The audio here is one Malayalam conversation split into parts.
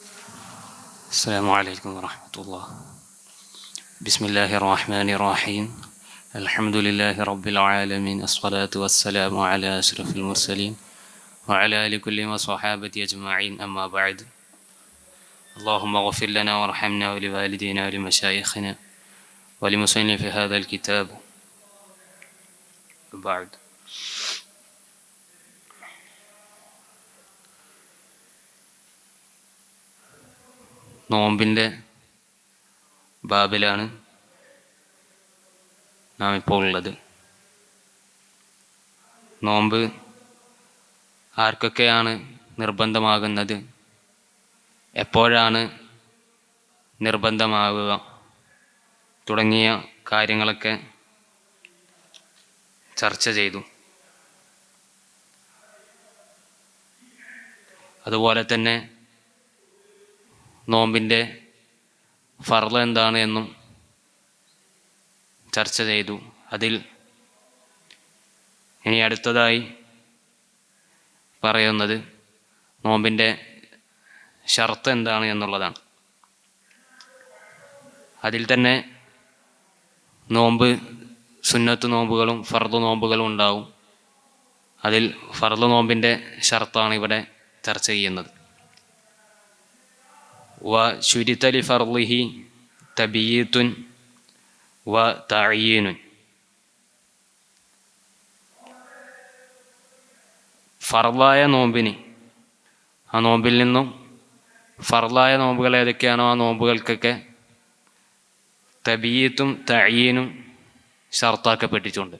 السلام عليكم ورحمة الله. بسم الله الرحمن الرحيم. الحمد لله رب العالمين، الصلاة والسلام على أشرف المرسلين وعلى آل كل وصحابته أجمعين، أما بعد. اللهم اغفر لنا وارحمنا ولوالدينا ولمشايخنا ولمصنف هذا الكتاب. بعد. നോമ്പിൻ്റെ ബാബിലാണ് നാം ഇപ്പോൾ ഉള്ളത്. നോമ്പ് ആർക്കൊക്കെയാണ് നിർബന്ധമാകുന്നത്, എപ്പോഴാണ് നിർബന്ധമാവുക തുടങ്ങിയ കാര്യങ്ങളൊക്കെ ചർച്ച ചെയ്തു. അതുപോലെ തന്നെ നോമ്പിൻ്റെ ഫർള് എന്താണ് എന്നും ചർച്ച ചെയ്തു. അതിൽ ഇനി അടുത്തതായി പറയുന്നത് നോമ്പിൻ്റെ ഷർത്ത് എന്താണ് എന്നുള്ളതാണ്. അതിൽ തന്നെ നോമ്പ് സുന്നത്ത് നോമ്പുകളും ഫർദ് നോമ്പുകളും ഉണ്ടാവും. അതിൽ ഫർദ് നോമ്പിൻ്റെ ഷർത്താണ് ഇവിടെ ചർച്ച ചെയ്യുന്നത്. വ ശുരിത ലി ഫർളിഹി തബീത്തുൻ വ തഅയീനുൻ. ഫർളായ നോമ്പിന്, ആ നോമ്പിൽ നിന്നും ഫർളായ നോമ്പുകൾ ഏതൊക്കെയാണോ ആ നോമ്പുകൾക്കൊക്കെ തബീത്തും തഅയീനും ഷർത്താക്കപ്പെട്ടിട്ടുണ്ട്.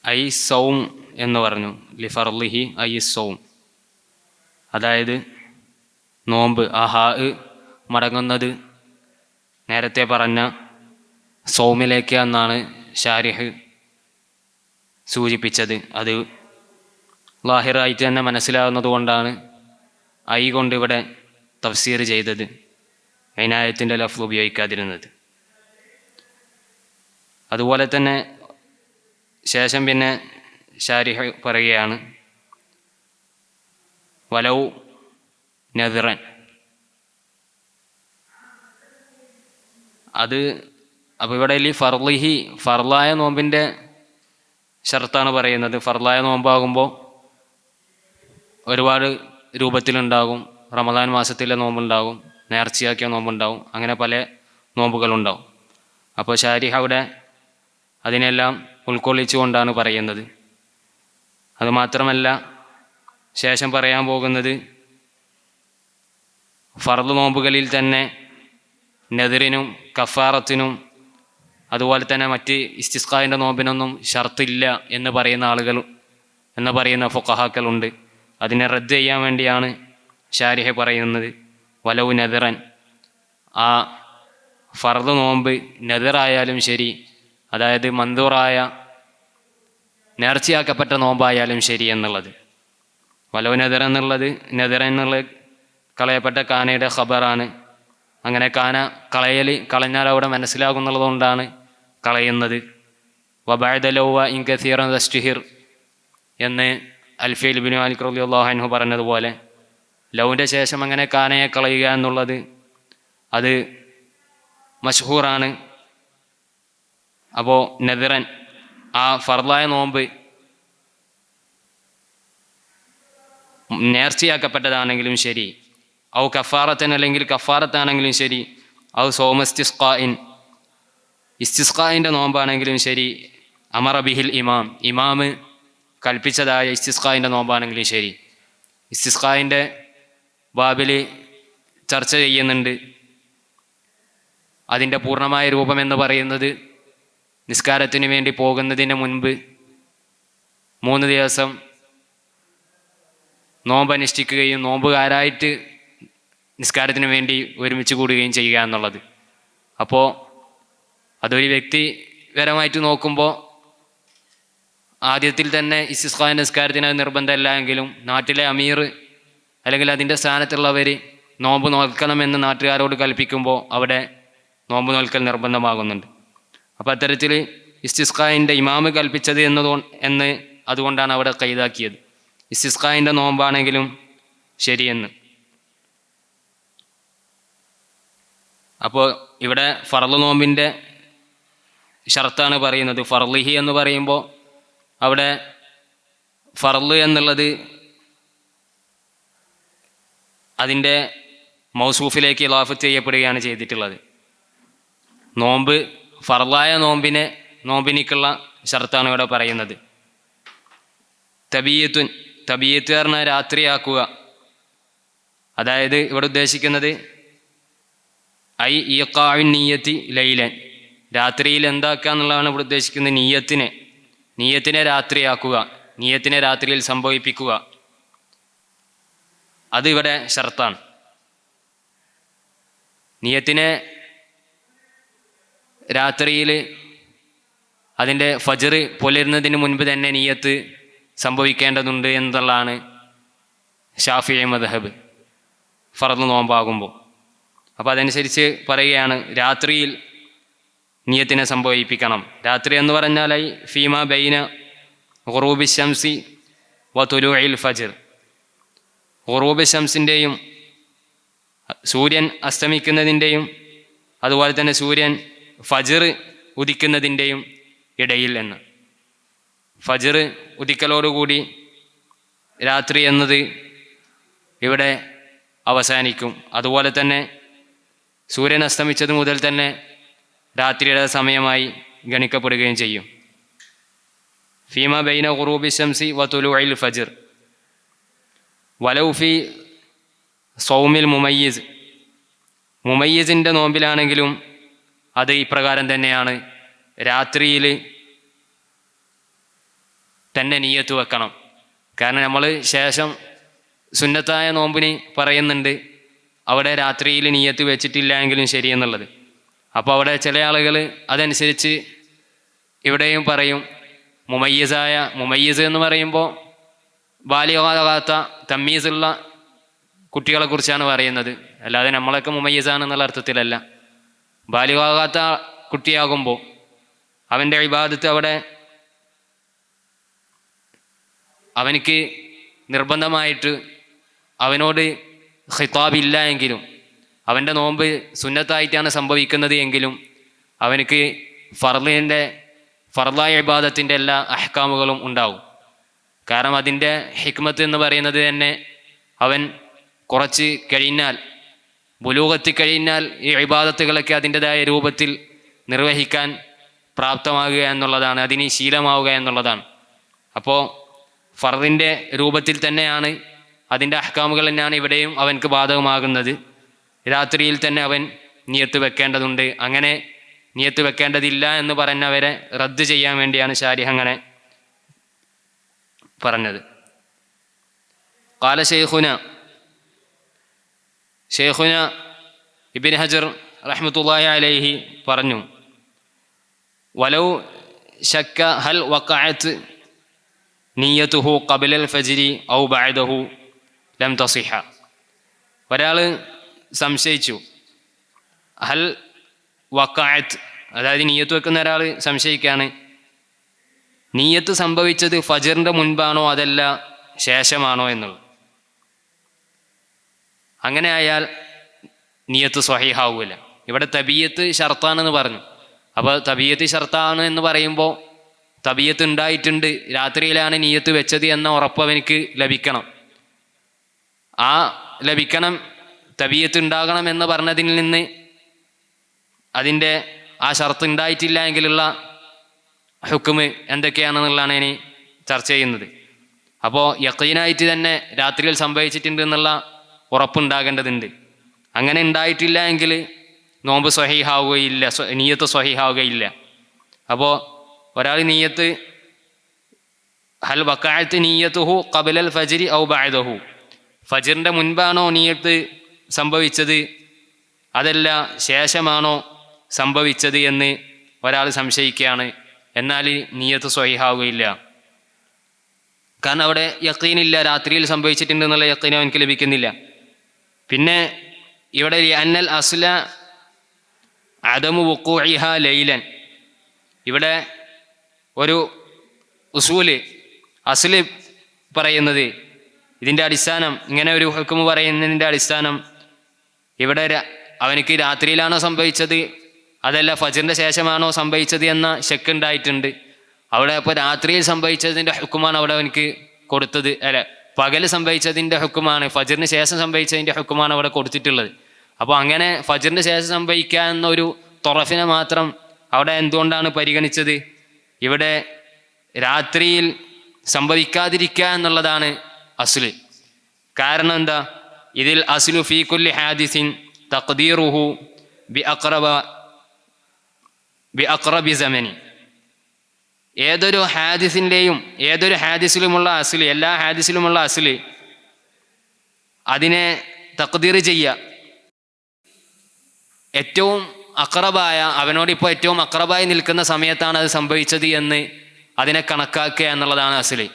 ഐ സൗം എന്ന് പറഞ്ഞു. ലിഫർളിഹി ഐ സൗം, അതായത് നോമ്പ്. ആ ഹാ മടങ്ങുന്നത് നേരത്തെ പറഞ്ഞ സൗമിലേക്ക് എന്നാണ് ഷാരിഹ് സൂചിപ്പിച്ചത്. അത് ലാഹിറായിട്ട് തന്നെ മനസ്സിലാകുന്നത് കൊണ്ടാണ് ഐ കൊണ്ട് ഇവിടെ തഫ്സീർ ചെയ്തത്, ഇനായത്തിൻ്റെ ലഫ്ള് ഉപയോഗിക്കാതിരുന്നത്. അതുപോലെ തന്നെ ശേഷം പിന്നെ ഷാരിഹ് പറയുകയാണ് വലൗ നദ്റൻ. അത് അപ്പോൾ ഇവിടെ ഈ ഫർളിഹി ഫർളായ നോമ്പിൻ്റെ ഷർത്താണ് പറയുന്നത്. ഫർളായ നോമ്പാകുമ്പോൾ ഒരുപാട് രൂപത്തിലുണ്ടാകും. റമദാൻ മാസത്തിലെ നോമ്പുണ്ടാകും, നേർച്ചയാക്കിയ നോമ്പുണ്ടാകും, അങ്ങനെ പല നോമ്പുകളുണ്ടാവും. അപ്പോൾ ഷാരിഹ് അവിടെ അതിനെല്ലാം ഉൾക്കൊള്ളിച്ചുകൊണ്ടാണ് പറയുന്നത്. അതുമാത്രമല്ല, ശേഷം പറയാൻ പോകുന്നത് ഫർദ് നോമ്പുകളിൽ തന്നെ നദിറിനും കഫാറത്തിനും അതുപോലെ തന്നെ മറ്റ് ഇസ്തിസ്ഖാഇൻ്റെ നോമ്പിനൊന്നും ഷർത്തില്ല എന്ന് പറയുന്ന ഫുഖഹാക്കളുണ്ട്. അതിനെ റദ്ദ് ചെയ്യാൻ വേണ്ടിയാണ് ഷാരിഹ് പറയുന്നത് വലൗ നദിറൻ. ആ ഫർദ് നോമ്പ് നദിറായാലും ശരി, അതായത് മന്ദൂറായ നേർച്ചയാക്കപ്പെട്ട നോമ്പായാലും ശരി എന്നുള്ളത്. വലൗ നദർ എന്നുള്ളത് കളയപ്പെട്ട കാനയുടെ ഖബറാണ്. അങ്ങനെ കാന കളഞ്ഞാൽ അവിടെ മനസ്സിലാകുന്നുള്ളത് കൊണ്ടാണ് കളയുന്നത്. വബഅദ ലൗവ ഇൻ കസീറൻ തസ്തിഹിർ എന്ന് അൽഫീൽ ഇബ്നു മാലിക് റളിയല്ലാഹു അൻഹു പറഞ്ഞതുപോലെ ലൗവിൻ്റെ ശേഷം അങ്ങനെ കാനയെ കളയുക എന്നുള്ളത് അത് മഷ്ഹൂറാണ്. അപ്പോൾ നദിറൻ, ആ ഫർളായ നോമ്പ് നേർച്ചയാക്കപ്പെട്ടതാണെങ്കിലും ശരി, ഔ കഫാറത്തൻ അല്ലെങ്കിൽ കഫാറത്താണെങ്കിലും ശരി, ഔ സൗമസ്തിസ്ഖാഇൻ ഇസ്തിസ്ഖാഇൻ്റെ നോമ്പാണെങ്കിലും ശരി, അമറ ബിഹിൽ ഇമാം കൽപ്പിച്ചതായ ഇസ്തിസ്ഖാഇൻ്റെ നോമ്പാണെങ്കിലും ശരി. ഇസ്തിസ്ഖാഇൻ്റെ ബാബിൽ ചർച്ച ചെയ്യുന്നുണ്ട്. അതിൻ്റെ പൂർണ്ണമായ രൂപമെന്ന് പറയുന്നത് നിസ്കാരത്തിന് വേണ്ടി പോകുന്നതിന് മുൻപ് 3 ദിവസം നോമ്പ് അനുഷ്ഠിക്കുകയും നോമ്പുകാരായിട്ട് നിസ്കാരത്തിന് വേണ്ടി ഒരുമിച്ച് കൂടുകയും ചെയ്യുക എന്നുള്ളത്. അപ്പോൾ അതൊരു വ്യക്തിപരമായിട്ട് നോക്കുമ്പോൾ ആദ്യത്തിൽ തന്നെ ഇസ്തിസ്ഖാ നിസ്കാരത്തിന് അത് നിർബന്ധമല്ല എങ്കിലും നാട്ടിലെ അമീർ അല്ലെങ്കിൽ അതിൻ്റെ സ്ഥാനത്തുള്ളവർ നോമ്പ് നോൽക്കണമെന്ന് നാട്ടുകാരോട് കൽപ്പിക്കുമ്പോൾ അവിടെ നോമ്പ് നോൽക്കൽ നിർബന്ധമാകുന്നുണ്ട്. അപ്പോൾ അത്തരത്തിൽ ഇസ്തിസ്ഖാഇൻ്റെ ഇമാമ് കൽപ്പിച്ചത് അതുകൊണ്ടാണ് അവിടെ ഖൈദാക്കിയത്. ഇസ്തിസ്ഖായിൻ്റെ നോമ്പാണെങ്കിലും ശരിയെന്ന്. അപ്പോൾ ഇവിടെ ഫർള് നോമ്പിൻ്റെ ഷർത്താണ് പറയുന്നത്. ഫർളിഹി എന്ന് പറയുമ്പോൾ അവിടെ ഫർള് എന്നുള്ളത് അതിൻ്റെ മൗസൂഫിലേക്ക് ഇളാഫത്ത് ചെയ്യപ്പെടുകയാണ് ചെയ്തിട്ടുള്ളത്. നോമ്പ് ഫർളായ നോമ്പിനിക്കുള്ള ഷർത്താണ് ഇവിടെ പറയുന്നത്. തബീയത്ത് പറഞ്ഞാൽ രാത്രിയാക്കുക. അതായത് ഇവിടെ ഉദ്ദേശിക്കുന്നത് ഐ ഈഖാഉൻ നിയ്യത്തി ലൈലൻ, രാത്രിയിൽ എന്താക്കുക എന്നുള്ളതാണ് ഇവിടെ ഉദ്ദേശിക്കുന്നത്. നീയത്തിനെ രാത്രിയാക്കുക, നീയത്തിനെ രാത്രിയിൽ സംഭവിപ്പിക്കുക, അത് ഇവിടെ ഷർത്താണ്. നീയത്തിനെ രാത്രിയിൽ അതിൻ്റെ ഫജ്ർ പുലരുന്നതിന് മുൻപ് തന്നെ നീയത്ത് സംഭവിക്കേണ്ടതുണ്ട് എന്നുള്ളതാണ് ഷാഫിഈ മദ്ഹബ് ഫർള് നോമ്പാകുമ്പോൾ. അപ്പോൾ അതനുസരിച്ച് പറയുകയാണ് രാത്രിയിൽ നിയത്തിനെ സംഭവിപ്പിക്കണം. രാത്രി എന്ന് പറഞ്ഞാൽ ഫീമ ബൈന ഖുറൂബി ശംസി വ തുലൂഇൽ ഫജ്ർ, ഖുറൂബി ശംസിൻ്റെയും സൂര്യൻ അസ്തമിക്കുന്നതിൻ്റെയും അതുപോലെ തന്നെ സൂര്യൻ ഫജ്ർ ഉദിക്കുന്നതിൻ്റെയും ഇടയിൽ എന്ന്. ഫജ്ർ ഉദിക്കലോടുകൂടി രാത്രി എന്നത് ഇവിടെ അവസാനിക്കും. അതുപോലെ തന്നെ സൂര്യൻ അസ്തമിച്ചത് മുതൽ തന്നെ രാത്രിയുടെ സമയമായി ഗണിക്കപ്പെടുകയും ചെയ്യും. ഫീമ ബൈന ഖുറൂബി ശംസി വ തുലൂഇൽ ഫജ്ർ വലൗ ഫി സൗമിൽ മുമയ്യിസിൻ്റെ നോമ്പിലാണെങ്കിലും അത് ഇപ്രകാരം തന്നെയാണ്. രാത്രിയിൽ തന്നെ നിയ്യത്ത് വെക്കണം. കാരണം നമ്മൾ ശേഷം സുന്നത്തായ നോമ്പിന് പറയുന്നുണ്ട് അവിടെ രാത്രിയിൽ നിയ്യത്ത് വെച്ചിട്ടില്ല എങ്കിലും ശരിയെന്നുള്ളത്. അപ്പോൾ അവിടെ ചില ആളുകൾ അതനുസരിച്ച് ഇവിടെയും പറയും മുമയ്യിസ് എന്ന് പറയുമ്പോൾ ബാലിഗാകാത്ത തമ്മീസുള്ള കുട്ടികളെ കുറിച്ചാണ് പറയുന്നത്. അല്ലാതെ നമ്മളൊക്കെ മുമയ്യിസാണെന്നുള്ള അർത്ഥത്തിലല്ല. ബാലിഗാകാത്ത കുട്ടിയാകുമ്പോൾ അവൻ്റെ ഇബാദത്ത് അവിടെ അവനിക്ക് നിർബന്ധമായിട്ട് അവനോട് ഖിതാബില്ല എങ്കിലും അവൻ്റെ നോമ്പ് സുന്നത്തായിട്ടാണ് സംഭവിക്കുന്നത് എങ്കിലും അവനക്ക് ഫർളായ ഇബാദത്തിൻ്റെ എല്ലാ അഹ്കാമുകളും ഉണ്ടാവും. കാരണം അതിൻ്റെ ഹിക്മത്ത് എന്ന് പറയുന്നത് തന്നെ അവൻ കുറച്ച് കഴിഞ്ഞാൽ ബുലൂഗത്ത് കഴിഞ്ഞാൽ ഈ ഇബാദത്തുകളൊക്കെ അതിൻ്റെതായ രൂപത്തിൽ നിർവഹിക്കാൻ പ്രാപ്തമാകുക എന്നുള്ളതാണ്, അതിന് ശീലമാവുക എന്നുള്ളതാണ്. അപ്പോൾ ഫർദിൻ്റെ രൂപത്തിൽ തന്നെയാണ് അതിൻ്റെ അഹ്കാമുകൾ തന്നെയാണ് ഇവിടെയും അവൻക്ക് ബാധകമാകുന്നത്. രാത്രിയിൽ തന്നെ അവൻ നിയത്ത് വെക്കേണ്ടതുണ്ട്. അങ്ങനെ നിയത്ത് വെക്കേണ്ടതില്ല എന്ന് പറഞ്ഞവരെ റദ്ദ് ചെയ്യാൻ വേണ്ടിയാണ് ശാരിഹ് അങ്ങനെ പറഞ്ഞത്. ഖാല ഷെയ്ഖുന ഇബ്നു ഹജർ റഹ്മത്തുള്ളാഹി അലൈഹി പറഞ്ഞു, വലൗ ശക്ക ഹൽ വഖഅത്ത് നിയ്യതുഹു ഖബ്ലൽ ഫജ്രി ഔ ബഅദഹു ലം തസിഹ. ഒരാൾ സംശയിച്ചു, ഹൽ വഖഅത്ത്, അതായത് നിയ്യത്ത് വെക്കുന്ന ഒരാൾ സംശയിക്കുകയാണ് നിയ്യത്ത് സംഭവിച്ചത് ഫജ്റിൻ്റെ മുൻപാണോ അതല്ല ശേഷമാണോ എന്നുള്ളത്. അങ്ങനെ ആയാൽ നിയ്യത്ത് സ്വഹീഹാവൂല. ഇവിടെ തബീയത്ത് ഷർത്താണെന്ന് പറഞ്ഞു. അപ്പോൾ തബീയത്ത് ഷർത്താണ് എന്ന് പറയുമ്പോൾ തബീയത്ത് ഉണ്ടായിട്ടുണ്ട്, രാത്രിയിലാണ് നിയ്യത്ത് വെച്ചത് എന്ന ഉറപ്പ് അവനിക്ക് ലഭിക്കണം. ആ ലഭിക്കണം, തബീയത്ത് ഉണ്ടാകണം എന്ന് പറഞ്ഞതിൽ നിന്ന് അതിൻ്റെ ആ ഷർത്ത് ഉണ്ടായിട്ടില്ല എങ്കിലുള്ള ഹുക്മ് എന്തൊക്കെയാണെന്നുള്ളതാണ് ഇനി ചർച്ച ചെയ്യുന്നത്. അപ്പോൾ യഖീനായിട്ട് തന്നെ രാത്രിയിൽ സംഭവിച്ചിട്ടുണ്ട് എന്നുള്ള ഉറപ്പുണ്ടാകേണ്ടതുണ്ട്. അങ്ങനെ ഉണ്ടായിട്ടില്ല എങ്കിൽ നോമ്പ് സ്വഹീഹാവുകയില്ല, നിയ്യത്ത് സ്വഹീഹാവുകയില്ല. അപ്പോൾ ഒരാൾ നിയ്യത്ത് ഹൽ വഖഅത്ത് നിയ്യതുഹു ഖബ്ലൽ ഫജ്രി ഔ ബഅദഹു, ഫജ്റിൻ്റെ മുൻപാണോ നിയ്യത്ത് സംഭവിച്ചത് അതല്ല ശേഷമാണോ സംഭവിച്ചത് എന്ന് ഒരാൾ സംശയിക്കുകയാണ്. എന്നാൽ നിയ്യത്ത് സ്വഹീഹാവുകയില്ല. കാരണം അവിടെ യഖീനില്ല, രാത്രിയിൽ സംഭവിച്ചിട്ടുണ്ട് എന്നുള്ള യഖീൻ അവനക്ക് ലഭിക്കുന്നില്ല. പിന്നെ ഇവിടെ അന്നൽ അസ്ല അദമു വുഖൂഇഹ ലൈലൻ, ഇവിടെ ഒരു അസ്ല് പറയുന്നത്, ഇതിൻ്റെ അടിസ്ഥാനം, ഇങ്ങനെ ഒരു ഹുക്മ് പറയുന്നതിൻ്റെ അടിസ്ഥാനം ഇവിടെ അവനക്ക് രാത്രിയിലാണോ സംഭവിച്ചത് അതല്ല ഫജ്റിൻ്റെ ശേഷമാണോ സംഭവിച്ചത് എന്ന ശക്ക് ഉണ്ടായിട്ടുണ്ട്. അവിടെ അപ്പോൾ രാത്രിയിൽ സംഭവിച്ചതിൻ്റെ ഹുക്കുമാണ് അവിടെ അവനക്ക് കൊടുത്തത്, അല്ല പകൽ സംഭവിച്ചതിൻ്റെ ഹുക്കുമാണ്, ഫജ്റിന് ശേഷം സംഭവിച്ചതിൻ്റെ ഹുക്കുമാണ് അവിടെ കൊടുത്തിട്ടുള്ളത്. അപ്പോൾ അങ്ങനെ ഫജ്റിന് ശേഷം സംഭവിക്കുക എന്നൊരു തൊറഫിനെ മാത്രം അവിടെ എന്തുകൊണ്ടാണ് പരിഗണിച്ചത്? ഇവിടെ രാത്രിയിൽ സംഭവിക്കാതിരിക്കുക എന്നുള്ളതാണ് അസ്ല്. കാരണം എന്താ? ഇതിൽ അസ്ലു ഫീ കുല്ലി ഹാദിസിൻ തഖ്ദീറുഹു ബി അഖ്റബി സമനി. ഏതൊരു ഹാദിസിലുമുള്ള അസ്ല്, എല്ലാ ഹാദിസിലുമുള്ള അസ്ല് അതിനെ തഖ്ദീർ ചെയ്യുക, ഏറ്റവും അഖ്റബായ, അവനോട് ഇപ്പോൾ ഏറ്റവും അഖ്റബായി നിൽക്കുന്ന സമയത്താണ് അത് സംഭവിച്ചത് എന്ന് അതിനെ കണക്കാക്കുക എന്നുള്ളതാണ് അസ്ല്.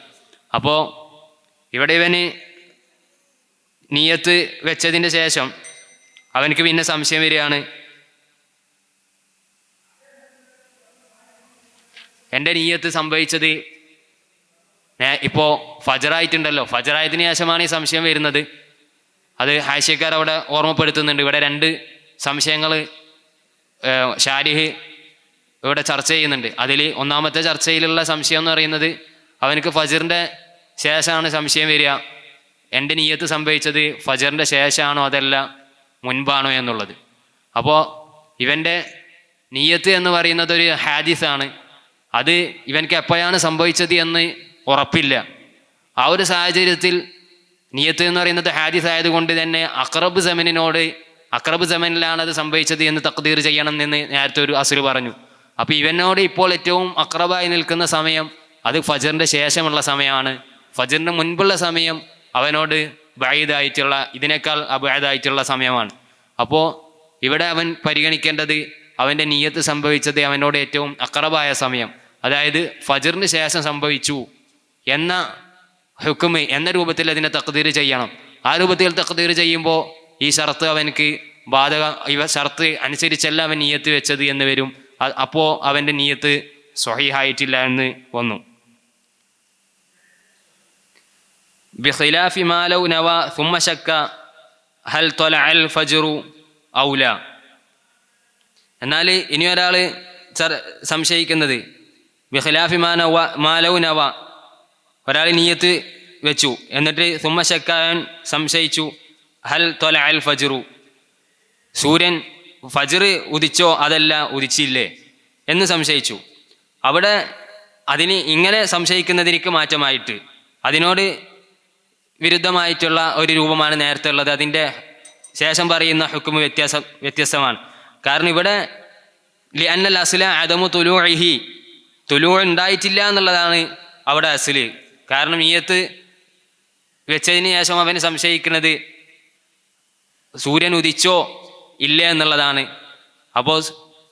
അപ്പോൾ ഇവിടെ ഇവന് നിയ്യത്ത് വെച്ചതിൻ്റെ ശേഷം അവനക്ക് പിന്നെ സംശയം വരികയാണ്, എൻ്റെ നിയ്യത്ത് സംഭവിച്ചത് ഇപ്പോൾ ഫജറായിട്ടുണ്ടല്ലോ, ഫജറായതിനു ശേഷമാണ് ഈ സംശയം വരുന്നത്. അത് ഹാഷിയക്കാർ അവിടെ ഓർമ്മപ്പെടുത്തുന്നുണ്ട്. ഇവിടെ രണ്ട് സംശയങ്ങൾ ഷാരിഹ് ഇവിടെ ചർച്ച ചെയ്യുന്നുണ്ട്. അതിൽ ഒന്നാമത്തെ ചർച്ചയിലുള്ള സംശയം എന്ന് പറയുന്നത് അവനക്ക് ഫജറിൻ്റെ ശേഷമാണ് സംശയം വരിക, എൻ്റെ നിയ്യത്ത് സംഭവിച്ചത് ഫജറിൻ്റെ ശേഷമാണോ അതല്ല മുൻപാണോ എന്നുള്ളത്. അപ്പോൾ ഇവൻ്റെ നിയ്യത്ത് എന്ന് പറയുന്നത് ഒരു ഹാദിസാണ്, അത് ഇവനക്ക് എപ്പോഴാണ് സംഭവിച്ചത് എന്ന് ഉറപ്പില്ല. ആ ഒരു സാഹചര്യത്തിൽ നിയ്യത്ത് എന്ന് പറയുന്നത് ഹാദിസ് ആയതുകൊണ്ട് തന്നെ അഖ്റബ് സമനിലാണ് അത് സംഭവിച്ചത് എന്ന് തഖ്ദീർ ചെയ്യണം എന്ന് നേരത്തെ ഒരു അസ്ല് പറഞ്ഞു. അപ്പോൾ ഇവനോട് ഇപ്പോൾ ഏറ്റവും അഖ്റബായി നിൽക്കുന്ന സമയം അത് ഫജറിൻ്റെ ശേഷമുള്ള സമയമാണ്. ഫജറിന് മുൻപുള്ള സമയം അവനോട് ബഈദായിട്ടുള്ള, ഇതിനേക്കാൾ അബഈദായിട്ടുള്ള സമയമാണ്. അപ്പോൾ ഇവിടെ അവൻ പരിഗണിക്കേണ്ടത് അവൻ്റെ നിയ്യത്ത് സംഭവിച്ചത് അവനോട് ഏറ്റവും അഖ്റബായ സമയം, അതായത് ഫജറിന് ശേഷം സംഭവിച്ചു എന്ന ഹുക്മ് എന്ന രൂപത്തിൽ അതിനെ തഖ്ദീർ ചെയ്യണം. ആ രൂപത്തിൽ തഖ്ദീർ ചെയ്യുമ്പോൾ ഈ ഷർത്ത് അവനക്ക് ഷർത്ത് അനുസരിച്ചല്ല അവൻ നിയ്യത്ത് വെച്ചത് എന്ന് വരും. അപ്പോൾ അവൻ്റെ നിയ്യത്ത് സ്വഹീഹായിട്ടില്ല എന്ന് വന്നു. ബിഖിലാഫി മാ ലൗ നവാ സുമ്മ ശക്ക ഹൽ ത്വലഅൽ ഫജ്റു ഔ ലാ. എന്നാൽ ഇനി ഒരാൾ സംശയിക്കുന്നത് ബിഖിലാഫി മാ ലൗ നവാ, ഒരാൾ നിയ്യത്ത് വെച്ചു എന്നിട്ട് സുമ്മ ശക്ക സംശയിച്ചു ഹൽ ത്വലഅൽ ഫജ്റു, സൂര്യൻ ഫജ്ർ ഉദിച്ചോ അതല്ല ഉദിച്ചില്ലേ എന്ന് സംശയിച്ചു. അവിടെ അതിന് ഇങ്ങനെ സംശയിക്കുന്നതിലേക്ക് മാറ്റമായിട്ട് അതിനോട് വിരുദ്ധമായിട്ടുള്ള ഒരു രൂപമാണ് നേരത്തെ ഉള്ളത്. അതിൻ്റെ ശേഷം പറയുന്ന ഹുക്മ് വ്യത്യസ്തമാണ്. കാരണം ഇവിടെ ലിഅന്നൽ അസ്ല അദമു തുലൂഇഹി, തുലൂ ഉണ്ടായിട്ടില്ല എന്നുള്ളതാണ് അവിടെ അസ്ല്. കാരണം നിയ്യത്ത് വെച്ചതിന് ശേഷം അവന് സംശയിക്കുന്നത് സൂര്യൻ ഉദിച്ചോ ഇല്ല എന്നുള്ളതാണ്. അപ്പോൾ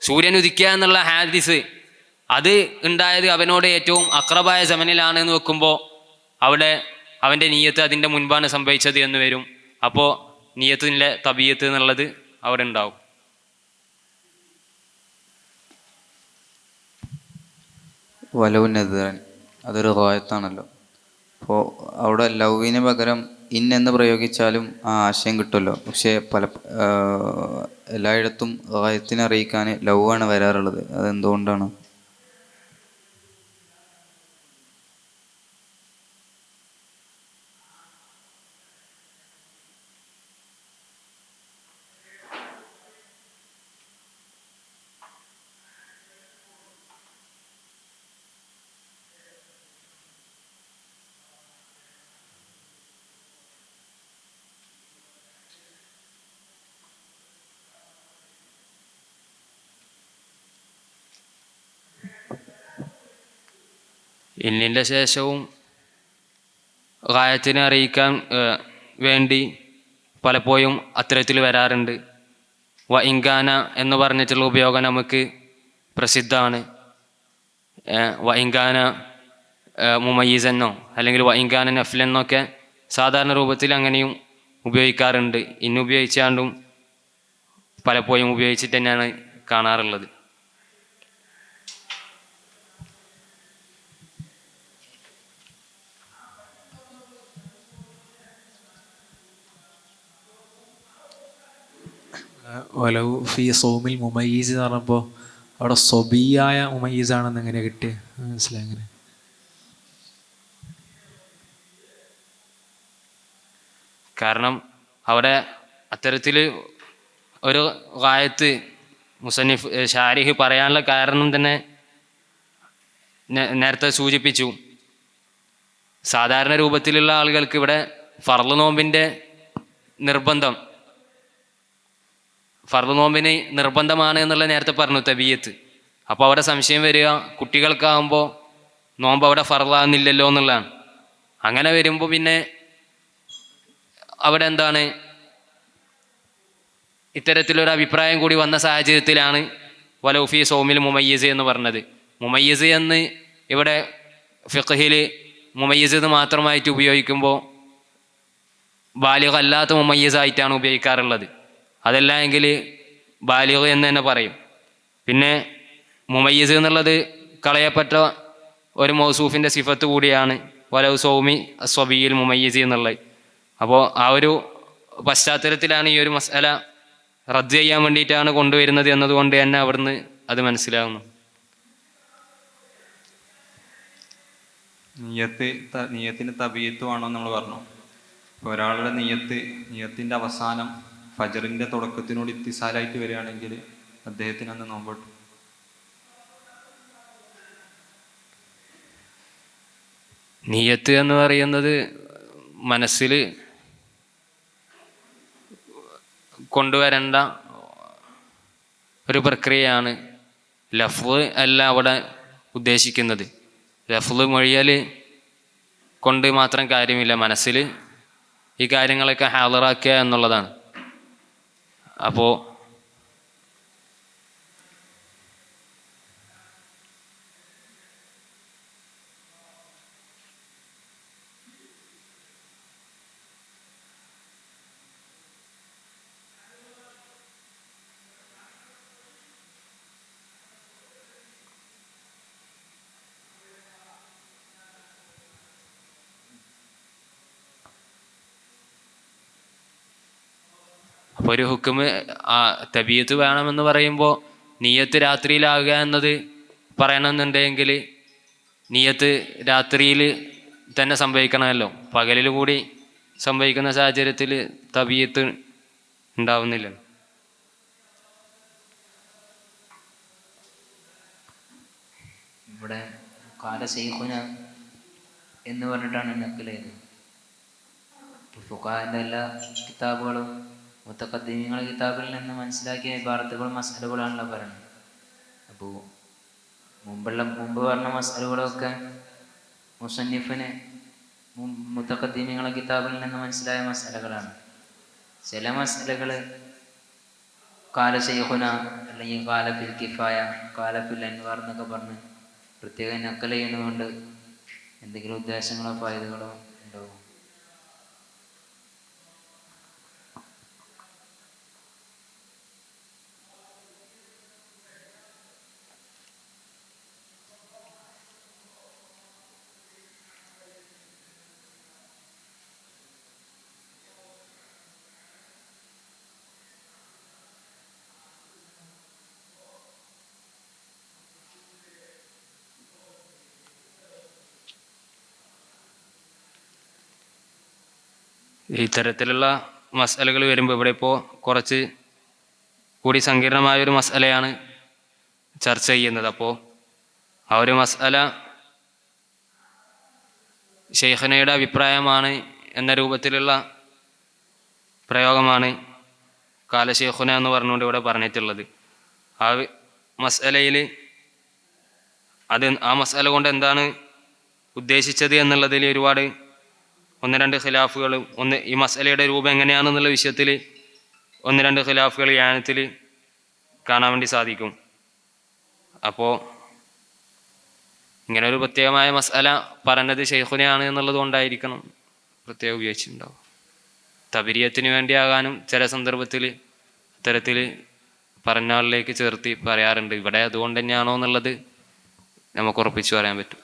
സൂര്യൻ ഉദിക്കുക എന്നുള്ള ഹാദിസ് അത് ഉണ്ടായത് അവനോട് ഏറ്റവും അഖ്റബായ സമനിലാണ് എന്ന് വെക്കുമ്പോൾ അവിടെ അവൻ്റെ നിയ്യത്ത് അതിൻ്റെ മുൻപാണ് സംഭവിച്ചത് എന്ന് വരും. അപ്പോൾ നിയ്യത്തിൻ്റെ തബീയത്ത് എന്നുള്ളത് അവിടെ ഉണ്ടാവും. വലവുനെതിരൻ അതൊരു ഗായത്താണല്ലോ. അപ്പോൾ അവിടെ ലൗവിന് പകരം ഇൻ എന്ന് പ്രയോഗിച്ചാലും ആ ആശയം കിട്ടുമല്ലോ. പക്ഷേ എല്ലായിടത്തും ഗായത്തിനെ അറിയിക്കാൻ ലൗവാണ് വരാറുള്ളത്. അതെന്തുകൊണ്ടാണ്? ഇന്നിൻ്റെ ശേഷവും ഗായത്തിനെ അറിയിക്കാൻ വേണ്ടി പലപ്പോഴും അത്തരത്തിൽ വരാറുണ്ട്. വ ഇൻകാന എന്ന് പറഞ്ഞിട്ടുള്ള ഉപയോഗം നമുക്ക് പ്രസിദ്ധമാണ്. വ ഇൻകാന മുമയ്യിസെന്നോ അല്ലെങ്കിൽ വ ഇൻകാന നഫ്ലെന്നൊക്കെ സാധാരണ രൂപത്തിൽ അങ്ങനെയും ഉപയോഗിക്കാറുണ്ട്. ഇന്നുപയോഗിച്ചാണ്ടും പലപ്പോഴും ഉപയോഗിച്ചിട്ട് തന്നെയാണ് കാണാറുള്ളത്. വലൗ ഫി സൗമിൽ മുമയ്യിസ് എന്ന് പറഞ്ഞപ്പോൾ അവിടെ സ്വബിയായ മുമയ്യിസാണെന്ന് എങ്ങനെ കിട്ടിയത്? മനസ്സിലായി എങ്ങനെ? കാരണം അവിടെ അത്തരത്തിൽ ഒരു ഗായത്ത് മുസന്നിഫ് ഷാരിഹ് പറയാനുള്ള കാരണം തന്നെ നേരത്തെ സൂചിപ്പിച്ചു. സാധാരണ രൂപത്തിലുള്ള ആളുകൾക്ക് ഇവിടെ ഫർള് നോമ്പിൻ്റെ ഫർള് നോമ്പിന് നിർബന്ധമാണ് എന്നുള്ള നേരത്തെ പറഞ്ഞു തബീയത്ത്. അപ്പോൾ അവിടെ സംശയം വരിക, കുട്ടികൾക്കാകുമ്പോൾ നോമ്പ് അവിടെ ഫർളാകുന്നില്ലല്ലോ എന്നുള്ളതാണ്. അങ്ങനെ വരുമ്പോൾ പിന്നെ അവിടെ എന്താണ് ഇത്തരത്തിലൊരു അഭിപ്രായം കൂടി വന്ന സാഹചര്യത്തിലാണ് വലൗഫി സൗമിൽ മുമയ്യിസ് എന്ന് പറഞ്ഞത്. മുമയ്യിസ് എന്ന് ഇവിടെ ഫിഖ്ഹിൽ മുമയ്യിസ് എന്ന് മാത്രമായിട്ട് ഉപയോഗിക്കുമ്പോൾ ബാലിഗ് അല്ലാത്ത മുമയ്യിസ് ആയിട്ടാണ് ഉപയോഗിക്കാറുള്ളത്. അതല്ല എങ്കിൽ ബാലിഗ് എന്ന് തന്നെ പറയും. പിന്നെ മുമയ്യിസ് എന്നുള്ളത് കളയപ്പെട്ട ഒരു മൗസൂഫിൻ്റെ സിഫത്ത് കൂടിയാണ് വലൗ സൗമി സ്വബിയിൽ മുമയ്യിസ് എന്നുള്ളത്. അപ്പോൾ ആ ഒരു പശ്ചാത്തലത്തിലാണ് ഈ ഒരു മസ്അല റദ്ദ് ചെയ്യാൻ വേണ്ടിയിട്ടാണ് കൊണ്ടുവരുന്നത് എന്നതുകൊണ്ട് തന്നെ അവിടുന്ന് അത് മനസ്സിലാകുന്നു. നിയത്തിന് തബീയത്ത് വേണോ നമ്മൾ പറഞ്ഞു. ഇപ്പോൾ ഒരാളുടെ നിയത്തിൻ്റെ അവസാനം ഫജറിൻ്റെ തുടക്കത്തിനോട് ഇത്തിസാലായിട്ട് വരികയാണെങ്കിൽ അദ്ദേഹത്തിന് അന്ന് നോമ്പ്. നിയത്ത് എന്ന് പറയുന്നത് മനസ്സിൽ കൊണ്ടുവരേണ്ട ഒരു പ്രക്രിയയാണ്. ലഫ്ള് അല്ല അവിടെ ഉദ്ദേശിക്കുന്നത്. ലഫ്ള് മൊഴിയൽ കൊണ്ട് മാത്രം കാര്യമില്ല, മനസ്സിൽ ഈ കാര്യങ്ങളൊക്കെ ഹാളറാക്കുക എന്നുള്ളതാണ്. അപ്പോൾ ഒരു ഹുക്കുമ് തബീയത്ത് വേണമെന്ന് പറയുമ്പോൾ നിയത്ത് രാത്രിയിലാവുക എന്നത് പറയണമെന്നുണ്ടെങ്കിൽ നിയത്ത് രാത്രിയിൽ തന്നെ സംഭവിക്കണമല്ലോ. പകലിൽ കൂടി സംഭവിക്കുന്ന സാഹചര്യത്തിൽ തബീയത്ത് ഉണ്ടാവുന്നില്ല. ഇവിടെ കാലശൈഖുന എന്ന് പറഞ്ഞിട്ടാണ് നക്കലേത്. ഫുഖാഹിന്റെ എല്ലാ കിതാബുകളും മുത്തഖദ്ദീമീങ്ങളുടെ കിതാബിൽ നിന്ന് മനസ്സിലാക്കിയ ഇബാറത്തുകളും മസ്അലകളാണല്ലോ പറയുന്നത്. അപ്പോൾ മുമ്പ് പറഞ്ഞ മസ്അലകളൊക്കെ മുസന്നിഫിന് മുത്തഖദ്ദീമീങ്ങളുടെ കിതാബിൽ നിന്ന് മനസ്സിലായ മസ്അലകളാണ്. ചില മസ്അലകൾ കാല ശൈഖുന അല്ലെങ്കിൽ കാലഫിൽ കിഫായ, കാലഫിൽ അൻവാർ എന്നൊക്കെ പറഞ്ഞ് പ്രത്യേകം നക്കൽ ചെയ്യുന്നതുകൊണ്ട് എന്തെങ്കിലും ഉദ്ദേശങ്ങളോ ഫായതകളോ ഉണ്ടാവും? ഇത്തരത്തിലുള്ള മസ്അലകൾ വരുമ്പോൾ ഇവിടെ ഇപ്പോൾ കുറച്ച് കൂടി സങ്കീർണമായൊരു മസ്അലയാണ് ചർച്ച ചെയ്യുന്നത്. അപ്പോൾ ആ ഒരു മസ്അല ശൈഖുനയുടെ അഭിപ്രായമാണ് എന്ന രൂപത്തിലുള്ള പ്രയോഗമാണ് കാല ശൈഖുന എന്ന് പറഞ്ഞുകൊണ്ട് ഇവിടെ പറഞ്ഞിട്ടുള്ളത്. ആ മസ്അലയിൽ ആ മസ്അല കൊണ്ട് എന്താണ് ഉദ്ദേശിച്ചത് എന്നുള്ളതിൽ ഒരുപാട് ഒന്ന് രണ്ട് ഖിലാഫുകൾ, ഈ മസ്അലയുടെ രൂപം എങ്ങനെയാണെന്നുള്ള വിഷയത്തിൽ ഒന്ന് രണ്ട് ഖിലാഫുകൾ യാനത്തിൽ കാണാൻ വേണ്ടി സാധിക്കും. അപ്പോൾ ഇങ്ങനെ ഒരു പ്രത്യേകമായ മസ്അല പറഞ്ഞത് ശൈഖുനയാണ് എന്നുള്ളത് കൊണ്ടായിരിക്കണം പ്രത്യേകം ഉപയോഗിച്ചിട്ടുണ്ടാവും. തബരിയത്തിന് വേണ്ടിയാകാനും ചില സന്ദർഭത്തിൽ ഇത്തരത്തിൽ പറഞ്ഞ ആളിലേക്ക് ചേർത്തി പറയാറുണ്ട്. ഇവിടെ അതുകൊണ്ട് തന്നെയാണോ എന്നുള്ളത് നമുക്ക് ഉറപ്പിച്ചു പറയാൻ പറ്റും.